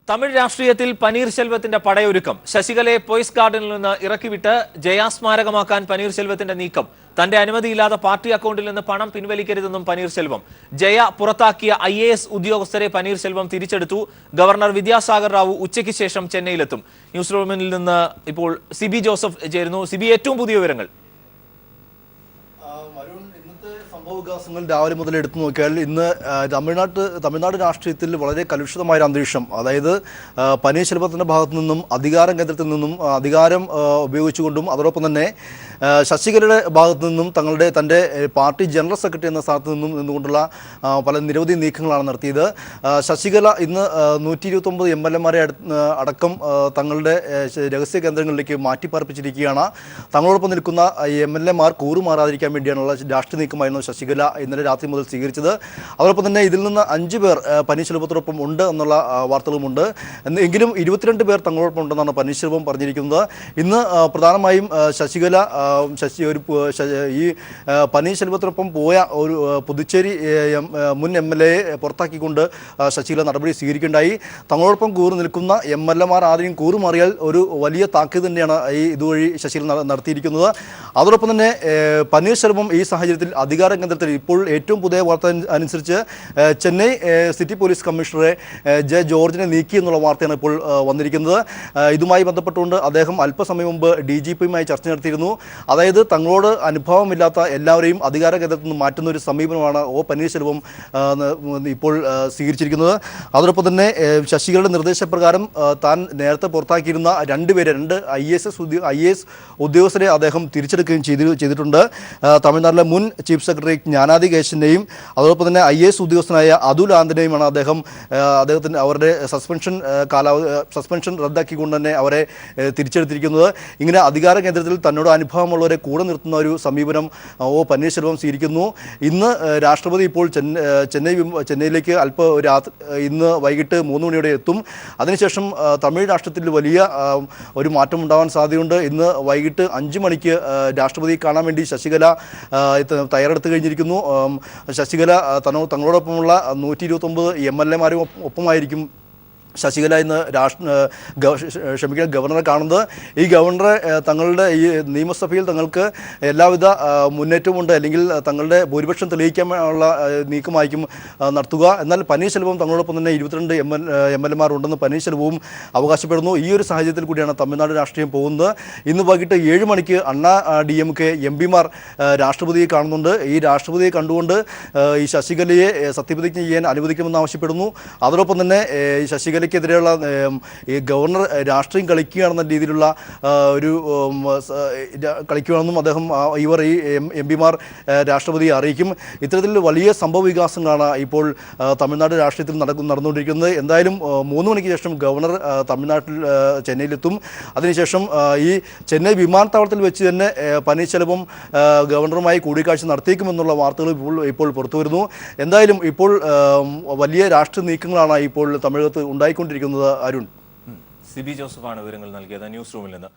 തമിഴ് രാഷ്ട്രീയത്തിൽ പനീർശെൽവത്തിന്റെ പടയൊരുക്കം. ശശികലയെ പോയസ് ഗാർഡനിൽ നിന്ന് ഇറക്കിവിട്ട് ജയാസ്മാരകമാക്കാൻ പനീർശെൽവത്തിന്റെ നീക്കം. തന്റെ അനുമതിയില്ലാതെ പാർട്ടി അക്കൗണ്ടിൽ നിന്ന് പണം പിൻവലിക്കരുതെന്നും പനീർശെൽവം. ജയ പുറത്താക്കിയ IAS ഉദ്യോഗസ്ഥരെ പനീർശെൽവം തിരിച്ചെടുത്തു. ഗവർണർ വിദ്യാസാഗർ റാവു ഉച്ചയ്ക്ക് ശേഷം ചെന്നൈയിലെത്തും. ന്യൂസ് റൂമിൽ നിന്ന് ഇപ്പോൾ സിബി ജോസഫ് ചേരുന്നു. സിബി, ഏറ്റവും പുതിയ വിവരങ്ങൾ. സംഭവവികാസങ്ങൾ രാവിലെ മുതൽ എടുത്തു നോക്കിയാൽ ഇന്ന് തമിഴ്നാട് രാഷ്ട്രീയത്തിൽ വളരെ കലുഷിതമായ അന്തരീക്ഷം. അതായത് പനീർശെൽവത്തിന്റെ ഭാഗത്തു നിന്നും അധികാരം കേന്ദ്രത്തിൽ നിന്നും അധികാരം ഉപയോഗിച്ചുകൊണ്ടും അതോടൊപ്പം തന്നെ ശശികലയുടെ ഭാഗത്തു നിന്നും തന്റെ പാർട്ടി ജനറൽ സെക്രട്ടറി എന്ന സ്ഥാനത്ത് നിന്നുകൊണ്ടുള്ള നിരവധി നീക്കങ്ങളാണ് നടത്തിയത്. ശശികല ഇന്ന് 129 MLA-മാരെ അടക്കം തങ്ങളുടെ രഹസ്യ കേന്ദ്രങ്ങളിലേക്ക് മാറ്റിപ്പാർപ്പിച്ചിരിക്കുകയാണ്. തങ്ങളോടൊപ്പം നിൽക്കുന്ന MLA-മാർ കൂറുമാറാതിരിക്കാൻ വേണ്ടിയാണുള്ള രാഷ്ട്രീയ നീക്കമായിരുന്നു ശശികല ഇന്നലെ രാത്രി മുതൽ സ്വീകരിച്ചത്. അതോടൊപ്പം തന്നെ ഇതിൽ നിന്ന് 5 പേർ പനീർശെൽവത്തോടൊപ്പം ഉണ്ട് എന്നുള്ള വാർത്തകളുമുണ്ട്. എങ്കിലും 22 പേർ തങ്ങളോടൊപ്പം ഉണ്ടെന്നാണ് പനീർശെൽവം പറഞ്ഞിരിക്കുന്നത്. ഇന്ന് പ്രധാനമായും ശശികല ഈ പനീർശെൽവത്തിനൊപ്പം പോയ ഒരു പുതുച്ചേരി മുൻ MLA-യെ പുറത്താക്കിക്കൊണ്ട് ശശികല നടപടി സ്വീകരിക്കേണ്ടായി. തങ്ങളോടൊപ്പം കൂറ് നിൽക്കുന്ന MLA-മാർ ആരെയും കൂറുമാറിയാൽ ഒരു വലിയ താക്കീത് തന്നെയാണ് ഇതുവഴി ശശികല നടത്തിയിരിക്കുന്നത്. അതോടൊപ്പം തന്നെ പനീർശെൽവം ഈ സാഹചര്യത്തിൽ അധികാര കേന്ദ്രത്തിൽ ഇപ്പോൾ ഏറ്റവും പുതിയ വാർത്ത അനുസരിച്ച് ചെന്നൈ സിറ്റി പോലീസ് കമ്മീഷണറെ ജെ ജോർജിനെ നീക്കി എന്നുള്ള വാർത്തയാണ് ഇപ്പോൾ വന്നിരിക്കുന്നത്. ഇതുമായി ബന്ധപ്പെട്ടുകൊണ്ട് അദ്ദേഹം അല്പസമയം മുമ്പ് DGP-യുമായി ചർച്ച നടത്തിയിരുന്നു. അതായത് തങ്ങളോട് അനുഭവമില്ലാത്ത എല്ലാവരെയും അധികാര കേന്ദ്രത്തിൽ നിന്ന് മാറ്റുന്ന ഒരു സമീപനമാണ് പനീർശെൽവം ഇപ്പോൾ സ്വീകരിച്ചിരിക്കുന്നത്. അതോടൊപ്പം തന്നെ ശശികലയുടെ നിർദ്ദേശപ്രകാരം താൻ നേരത്തെ പുറത്താക്കിയിരുന്ന 2 IAS ഉദ്യോഗസ്ഥരെ അദ്ദേഹം തിരിച്ചെടുക്കുകയും ചെയ്തിട്ടുണ്ട്. തമിഴ്നാട്ടിലെ മുൻ ചീഫ് സെക്രട്ടറി ജ്ഞാനാദി കേശിനെയും അതോടൊപ്പം തന്നെ IAS ഉദ്യോഗസ്ഥനായ അതുൽ ആന്റനെയുമാണ് അവരുടെ സസ്പെൻഷൻ റദ്ദാക്കിക്കൊണ്ട് തന്നെ അവരെ തിരിച്ചെടുത്തിരിക്കുന്നത്. ഇങ്ങനെ അധികാര കേന്ദ്രത്തിൽ തന്നോട് അനുഭവമുള്ളവരെ കൂടെ നിർത്തുന്ന ഒരു സമീപനം പനീർശെൽവം സ്വീകരിക്കുന്നു. ഇന്ന് രാഷ്ട്രപതി ഇപ്പോൾ ചെന്നൈയിലേക്ക് ഇന്ന് വൈകിട്ട് 3 മണിയോടെ എത്തും. അതിനുശേഷം തമിഴ് രാഷ്ട്രത്തിൽ വലിയ ഒരു മാറ്റം ഉണ്ടാവാൻ സാധ്യതയുണ്ട്. ഇന്ന് വൈകിട്ട് 5 മണിക്ക് രാഷ്ട്രപതിയെ കാണാൻ വേണ്ടി ശശികല തയ്യാറെടുത്ത് കഴിഞ്ഞിരിക്കുന്നു. ശശികല തങ്ങളോടൊപ്പമുള്ള 129 MLA-മാരും ഒപ്പമായിരിക്കും ശശികല ഇന്ന് ഗവർണറെ കാണുന്നത്. ഈ ഗവർണറെ തങ്ങളുടെ ഈ നിയമസഭയിൽ തങ്ങൾക്ക് എല്ലാവിധ മുന്നേറ്റവുമുണ്ട്, അല്ലെങ്കിൽ തങ്ങളുടെ ഭൂരിപക്ഷം തെളിയിക്കാനുള്ള നീക്കമായിരിക്കും നടത്തുക. എന്നാൽ പനീർശെൽവം തങ്ങളോടൊപ്പം തന്നെ 22 MLA-മാർ ഉണ്ടെന്ന് പനീർശെൽവവും അവകാശപ്പെടുന്നു. ഈ ഒരു സാഹചര്യത്തിൽ കൂടിയാണ് തമിഴ്നാട് രാഷ്ട്രീയം പോകുന്നത്. ഇന്ന് വൈകിട്ട് 7 മണിക്ക് അണ്ണാ DMK MP-മാർ രാഷ്ട്രപതിയെ കാണുന്നുണ്ട്. ഈ രാഷ്ട്രപതിയെ കണ്ടുകൊണ്ട് ഈ ശശികലയെ സത്യപ്രതിജ്ഞ ചെയ്യാൻ അനുവദിക്കണമെന്ന് ആവശ്യപ്പെടുന്നു. അതോടൊപ്പം തന്നെ ശശികലയ്ക്കെതിരെയുള്ള ഈ ഗവർണർ രാഷ്ട്രീയം കളിക്കുകയാണെന്ന രീതിയിലുള്ള കളിക്കുകയാണെന്നും ഈ MP-മാർ രാഷ്ട്രപതിയെ അറിയിക്കും. ഇത്തരത്തിൽ വലിയ സംഭവ വികാസങ്ങളാണ് ഇപ്പോൾ തമിഴ്നാട് രാഷ്ട്രീയത്തിൽ നടന്നുകൊണ്ടിരിക്കുന്നത്. എന്തായാലും 3 മണിക്ക് ശേഷം ഗവർണർ ചെന്നൈയിലെത്തും. അതിനുശേഷം ഈ ചെന്നൈ വിമാനത്താവളത്തിൽ വെച്ച് തന്നെ പനീർശെൽവം ഗവർണറുമായി കൂടിക്കാഴ്ച നടത്തിയേക്കുമെന്നുള്ള വാർത്തകൾ ഇപ്പോൾ പുറത്തു വരുന്നു. എന്തായാലും ഇപ്പോൾ വലിയ രാഷ്ട്രീയ നീക്കങ്ങളാണ് ഇപ്പോൾ തമിഴകത്ത് ഉണ്ടായിക്കൊണ്ടിരിക്കുന്നത്. അരുൺ, സിബി ജോസഫാണ് വിവരങ്ങൾ നൽകിയത് ന്യൂസ് റൂമിൽ നിന്ന്.